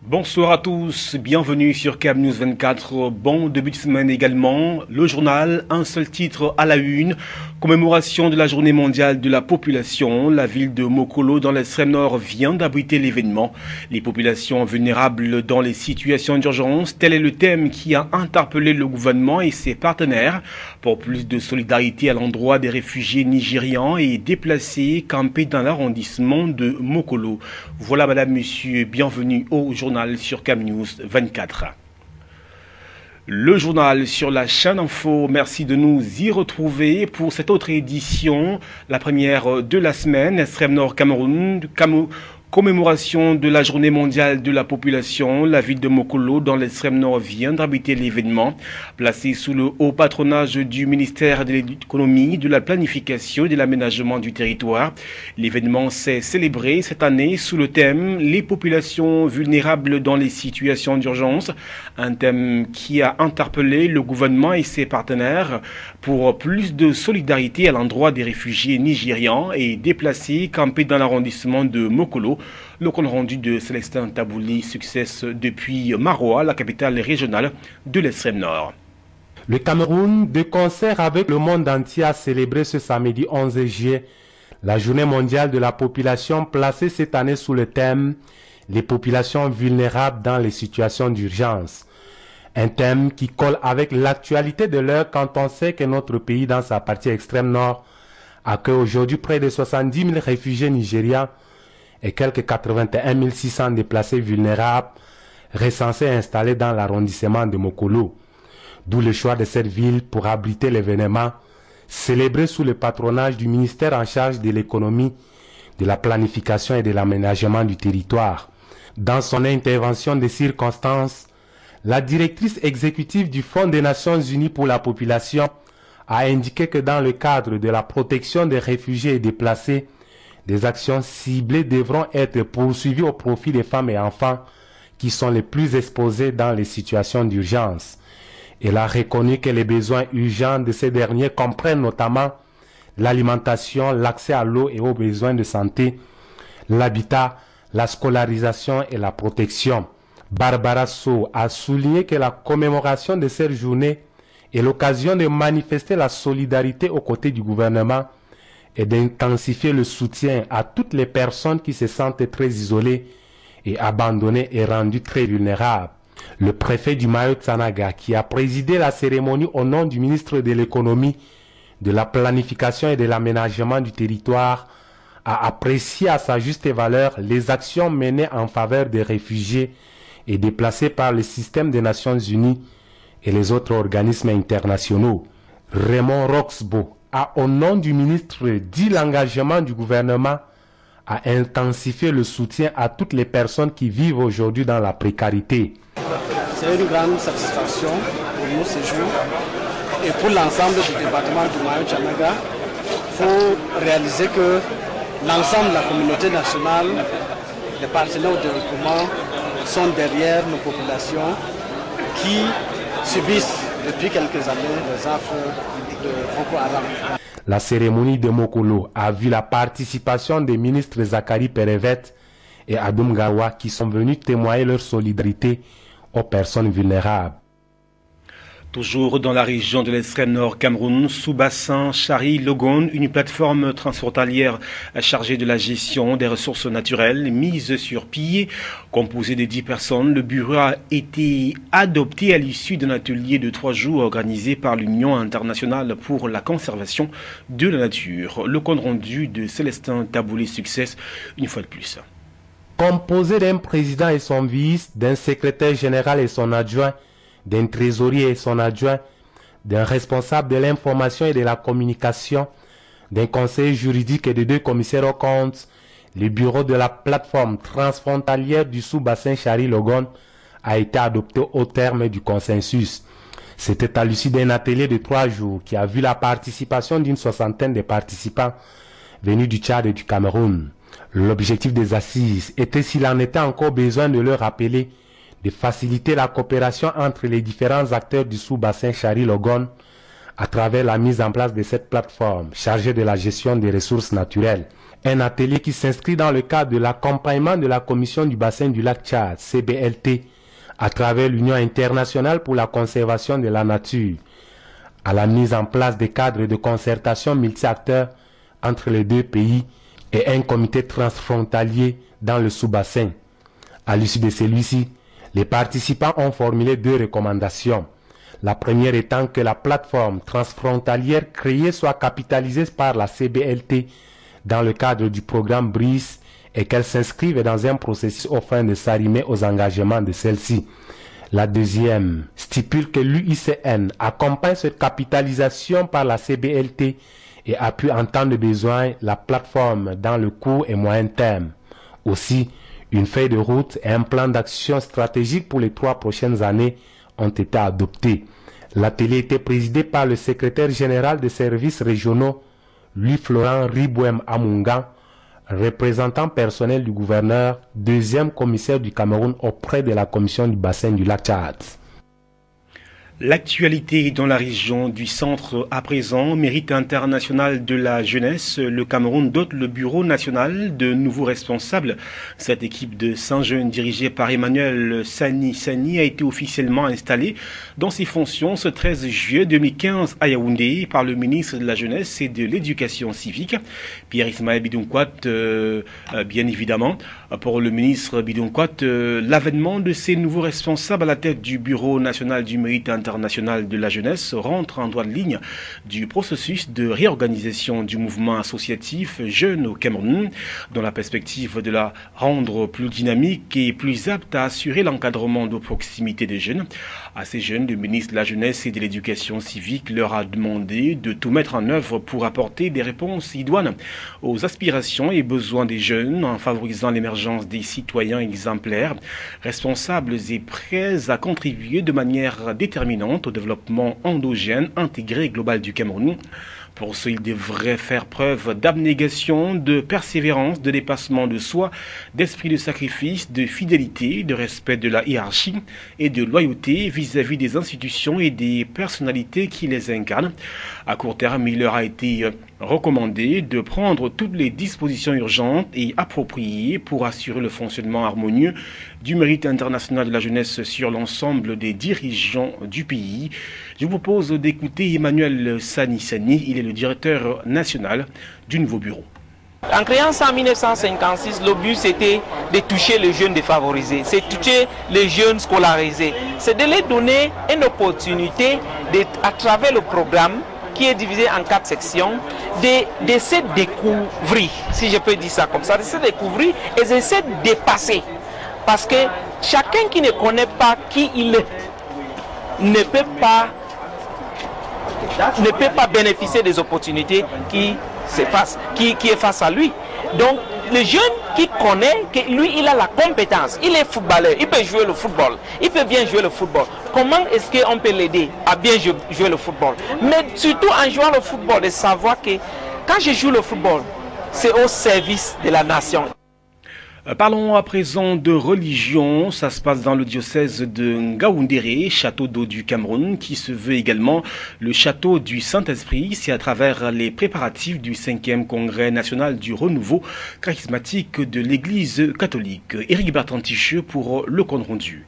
Bonsoir à tous, bienvenue sur CAB News 24, bon début de semaine également. Le journal, un seul titre à la une, commémoration de la journée mondiale de la population. La ville de Mokolo dans l'extrême nord vient d'abriter l'événement. Les populations vulnérables dans les situations d'urgence, tel est le thème qui a interpellé le gouvernement et ses partenaires pour plus de solidarité à l'endroit des réfugiés nigérians et déplacés campés dans l'arrondissement de Mokolo. Voilà madame, monsieur, bienvenue au journal sur CAB News 24. Le journal sur la chaîne Info, merci de nous y retrouver pour cette autre édition, la première de la semaine, Extrême Nord Cameroun, commémoration de la journée mondiale de la population. La ville de Mokolo dans l'extrême nord vient d'abriter l'événement. Placé sous le haut patronage du ministère de l'économie, de la planification et de l'aménagement du territoire. L'événement s'est célébré cette année sous le thème « Les populations vulnérables dans les situations d'urgence », un thème qui a interpellé le gouvernement et ses partenaires pour plus de solidarité à l'endroit des réfugiés nigérians et déplacés campés dans l'arrondissement de Mokolo. Le compte rendu de Célestin Tabouli, Success depuis Maroa, la capitale régionale de l'extrême nord. Le Cameroun, de concert avec le monde entier, a célébré ce samedi 11 juillet la journée mondiale de la population, placée cette année sous le thème « Les populations vulnérables dans les situations d'urgence ». Un thème qui colle avec l'actualité de l'heure quand on sait que notre pays, dans sa partie extrême nord, accueille aujourd'hui près de 70 000 réfugiés nigérians et quelques 81 600 déplacés vulnérables recensés et installés dans l'arrondissement de Mokolo. D'où le choix de cette ville pour abriter l'événement, célébré sous le patronage du ministère en charge de l'économie, de la planification et de l'aménagement du territoire. Dans son intervention de circonstance, la directrice exécutive du Fonds des Nations Unies pour la population a indiqué que dans le cadre de la protection des réfugiés et déplacés, des actions ciblées devront être poursuivies au profit des femmes et enfants qui sont les plus exposés dans les situations d'urgence. Elle a reconnu que les besoins urgents de ces derniers comprennent notamment l'alimentation, l'accès à l'eau et aux besoins de santé, l'habitat, la scolarisation et la protection. Barbara Sow a souligné que la commémoration de cette journée est l'occasion de manifester la solidarité aux côtés du gouvernement et d'intensifier le soutien à toutes les personnes qui se sentent très isolées et abandonnées et rendues très vulnérables. Le préfet du Mayo-Tsanaga, qui a présidé la cérémonie au nom du ministre de l'économie, de la planification et de l'aménagement du territoire, a apprécié à sa juste valeur les actions menées en faveur des réfugiés et déplacés par le système des Nations Unies et les autres organismes internationaux. Raymond Roxbo a, au nom du ministre, dit l'engagement du gouvernement à intensifier le soutien à toutes les personnes qui vivent aujourd'hui dans la précarité. C'est une grande satisfaction pour nous ce jour et pour l'ensemble du département du Mayo-Tsanaga. Il faut réaliser que l'ensemble de la communauté nationale, les partenaires au développement sont derrière nos populations qui subissent depuis quelques années les affres de Boko Haram. La cérémonie de Mokolo a vu la participation des ministres Zakari Perevet et Adoum Gawa qui sont venus témoigner leur solidarité aux personnes vulnérables. Toujours dans la région de l'extrême nord Cameroun, sous bassin Chari Logon, une plateforme transfrontalière chargée de la gestion des ressources naturelles mise sur pied, composée de 10 personnes. Le bureau a été adopté à l'issue d'un atelier de 3 jours organisé par l'Union internationale pour la conservation de la nature. Le compte rendu de Célestin Tabouli, Success, une fois de plus. Composé d'un président et son vice, d'un secrétaire général et son adjoint, d'un trésorier et son adjoint, d'un responsable de l'information et de la communication, d'un conseiller juridique et de 2 commissaires aux comptes, le bureau de la plateforme transfrontalière du sous-bassin Chari-Logon a été adopté au terme du consensus. C'était à l'issue d'un atelier de 3 jours qui a vu la participation d'une 60aine de participants venus du Tchad et du Cameroun. L'objectif des assises était, s'il en était encore besoin de le rappeler, de faciliter la coopération entre les différents acteurs du sous-bassin Chari-Logon à travers la mise en place de cette plateforme chargée de la gestion des ressources naturelles. Un atelier qui s'inscrit dans le cadre de l'accompagnement de la Commission du bassin du lac Tchad, CBLT, à travers l'Union internationale pour la conservation de la nature, à la mise en place des cadres de concertation multi-acteurs entre les deux pays et un comité transfrontalier dans le sous-bassin. À l'issue de celui-ci, les participants ont formulé 2 recommandations. La première étant que la plateforme transfrontalière créée soit capitalisée par la CBLT dans le cadre du programme BRIS et qu'elle s'inscrive dans un processus afin de s'arrimer aux engagements de celle-ci. La deuxième stipule que l'UICN accompagne cette capitalisation par la CBLT et appuie en temps de besoin la plateforme dans le court et moyen terme. Aussi, une feuille de route et un plan d'action stratégique pour les 3 prochaines années ont été adoptés. L'atelier était présidé par le secrétaire général des services régionaux, Louis-Florent Ribouem Amungan, représentant personnel du gouverneur, 2e commissaire du Cameroun auprès de la commission du bassin du lac Tchad. L'actualité dans la région du centre à présent, mérite international de la jeunesse. Le Cameroun dote le bureau national de nouveaux responsables. Cette équipe de 100 jeunes dirigée par Emmanuel Sani a été officiellement installée dans ses fonctions ce 13 juillet 2015 à Yaoundé par le ministre de la Jeunesse et de l'Éducation civique, Pierre Ismaël Bidonkwat, bien évidemment. Pour le ministre Bidonkwat, l'avènement de ces nouveaux responsables à la tête du bureau national du mérite international de la jeunesse rentre en droite ligne du processus de réorganisation du mouvement associatif jeune au Cameroun, dans la perspective de la rendre plus dynamique et plus apte à assurer l'encadrement de proximité des jeunes. À ces jeunes, le ministre de la Jeunesse et de l'Éducation civique leur a demandé de tout mettre en œuvre pour apporter des réponses idoines aux aspirations et besoins des jeunes en favorisant l'émergence des citoyens exemplaires, responsables et prêts à contribuer de manière déterminante au développement endogène, intégré et global du Cameroun. Pour ce, il devrait faire preuve d'abnégation, de persévérance, de dépassement de soi, d'esprit de sacrifice, de fidélité, de respect de la hiérarchie et de loyauté vis-à-vis des institutions et des personnalités qui les incarnent. À court terme, il leur a été recommandé de prendre toutes les dispositions urgentes et appropriées pour assurer le fonctionnement harmonieux du mérite international de la jeunesse sur l'ensemble des dirigeants du pays. Je vous propose d'écouter Emmanuel Sani. Il est le directeur national du nouveau bureau. En créant ça en 1956, le but c'était de toucher les jeunes défavorisés, c'est toucher les jeunes scolarisés, c'est de leur donner une opportunité à travers le programme qui est divisé en 4 sections, de se découvrir, si je peux dire ça comme ça, de se découvrir et de se dépasser. Parce que chacun qui ne connaît pas qui il est ne peut pas bénéficier des opportunités qui est face à lui. Donc le jeune qui connaît que lui il a la compétence, il est footballeur, il peut jouer le football, il peut bien jouer le football. Comment est-ce qu'on peut l'aider à bien jouer le football? Mais surtout en jouant le football, de savoir que quand je joue le football, c'est au service de la nation. Parlons à présent de religion. Ça se passe dans le diocèse de Ngaoundéré, château d'eau du Cameroun, qui se veut également le château du Saint-Esprit. C'est à travers les préparatifs du 5e congrès national du renouveau charismatique de l'Église catholique. Éric Bertanticheux pour le compte rendu.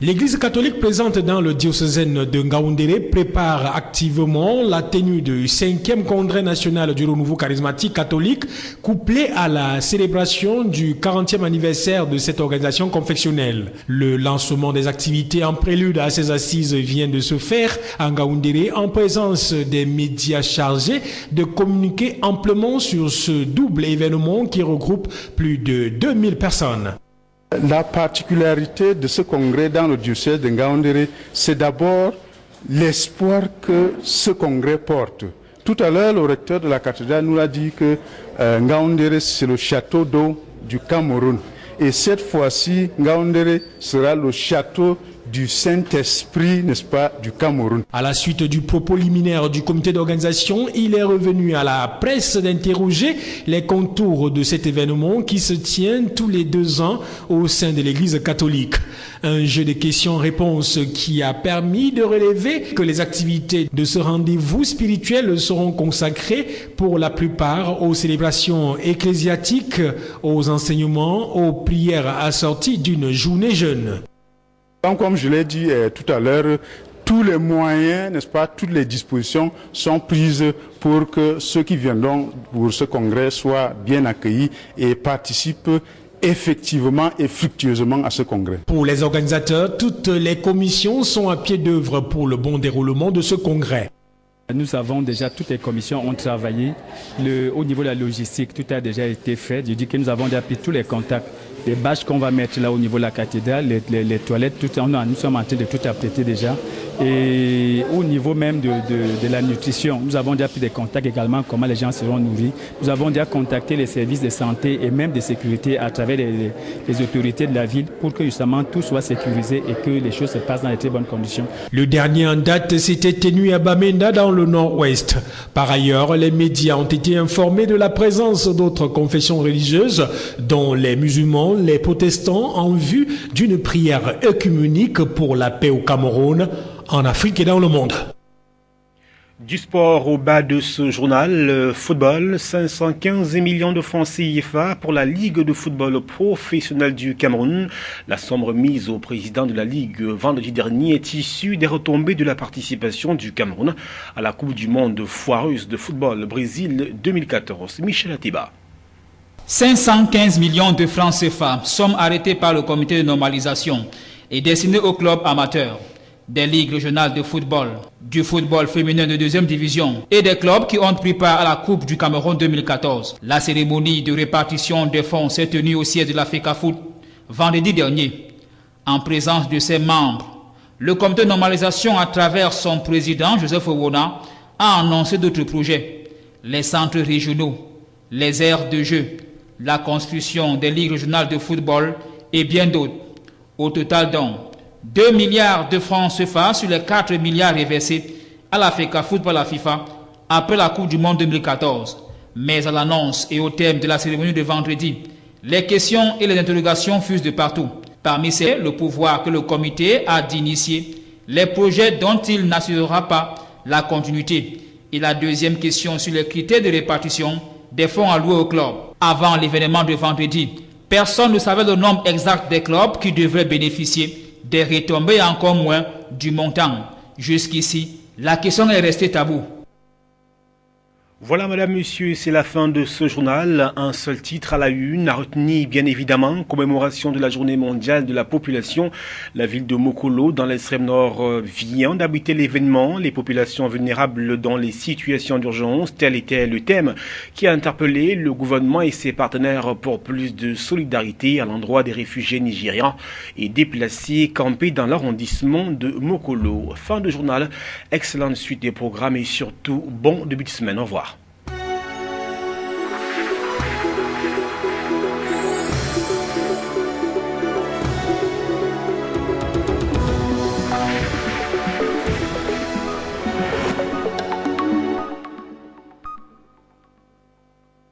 L'Église catholique présente dans le diocèse de Ngaoundéré prépare activement la tenue du 5e congrès national du renouveau charismatique catholique, couplé à la célébration du 40e anniversaire de cette organisation confessionnelle. Le lancement des activités en prélude à ces assises vient de se faire à Ngaoundéré en présence des médias chargés de communiquer amplement sur ce double événement qui regroupe plus de 2000 personnes. La particularité de ce congrès dans le diocèse de Ngaoundéré, c'est d'abord l'espoir que ce congrès porte. Tout à l'heure, le recteur de la cathédrale nous a dit que Ngaoundéré, c'est le château d'eau du Cameroun. Et cette fois-ci, Ngaoundéré sera le château du Saint-Esprit, n'est-ce pas, du Cameroun. À la suite du propos liminaire du comité d'organisation, il est revenu à la presse d'interroger les contours de cet événement qui se tient tous les 2 ans au sein de l'Église catholique. Un jeu de questions-réponses qui a permis de relever que les activités de ce rendez-vous spirituel seront consacrées pour la plupart aux célébrations ecclésiastiques, aux enseignements, aux prières assorties d'une journée jeûne. Comme je l'ai dit tout à l'heure, tous les moyens, n'est-ce pas, toutes les dispositions sont prises pour que ceux qui viendront pour ce congrès soient bien accueillis et participent effectivement et fructueusement à ce congrès. Pour les organisateurs, toutes les commissions sont à pied d'œuvre pour le bon déroulement de ce congrès. Nous avons déjà, toutes les commissions ont travaillé. Au niveau de la logistique, tout a déjà été fait. Je dis que nous avons déjà pris tous les contacts. Les bâches qu'on va mettre là au niveau de la cathédrale, les toilettes, nous sommes en train de tout apprêter déjà. Et au niveau même de la nutrition, nous avons déjà pris des contacts également, comment les gens seront nourris. Nous avons déjà contacté les services de santé et même de sécurité à travers les autorités de la ville pour que justement tout soit sécurisé et que les choses se passent dans de très bonnes conditions. Le dernier en date s'était tenu à Bamenda dans le nord-ouest. Par ailleurs, les médias ont été informés de la présence d'autres confessions religieuses, dont les musulmans, les protestants, en vue d'une prière œcuménique pour la paix au Cameroun, en Afrique et dans le monde. Du sport au bas de ce journal, football, 515 millions de francs CFA pour la Ligue de football professionnel du Cameroun. La somme remise au président de la Ligue vendredi dernier est issue des retombées de la participation du Cameroun à la Coupe du monde foireuse de football Brésil 2014. Michel Atiba. 515 millions de francs CFA, somme arrêtée par le comité de normalisation et destinée aux clubs amateurs, des ligues régionales de football, du football féminin de 2e division et des clubs qui ont pris part à la Coupe du Cameroun 2014. La cérémonie de répartition des fonds s'est tenue au siège de la FECAFOOT vendredi dernier. En présence de ses membres, le comité de normalisation, à travers son président Joseph Owona, a annoncé d'autres projets. Les centres régionaux, les aires de jeu, la construction des ligues régionales de football et bien d'autres. Au total donc, 2 milliards de francs CFA sur les 4 milliards reversés à la FECAFOOT par la FIFA après la Coupe du Monde 2014. Mais à l'annonce et au thème de la cérémonie de vendredi, les questions et les interrogations fusent de partout. Parmi ces, le pouvoir que le comité a d'initier les projets dont il n'assurera pas la continuité. Et la deuxième question sur les critères de répartition des fonds alloués au club. Avant l'événement de vendredi, personne ne savait le nombre exact des clubs qui devraient bénéficier des retombées et encore moins du montant. Jusqu'ici, la question est restée taboue. Voilà, madame, monsieur, c'est la fin de ce journal. Un seul titre à la une, à retenir bien évidemment, commémoration de la journée mondiale de la population. La ville de Mokolo, dans l'extrême nord, vient d'abriter l'événement. Les populations vulnérables dans les situations d'urgence, tel était le thème qui a interpellé le gouvernement et ses partenaires pour plus de solidarité à l'endroit des réfugiés nigérians et déplacés campés dans l'arrondissement de Mokolo. Fin de journal, excellente suite des programmes et surtout bon début de semaine. Au revoir.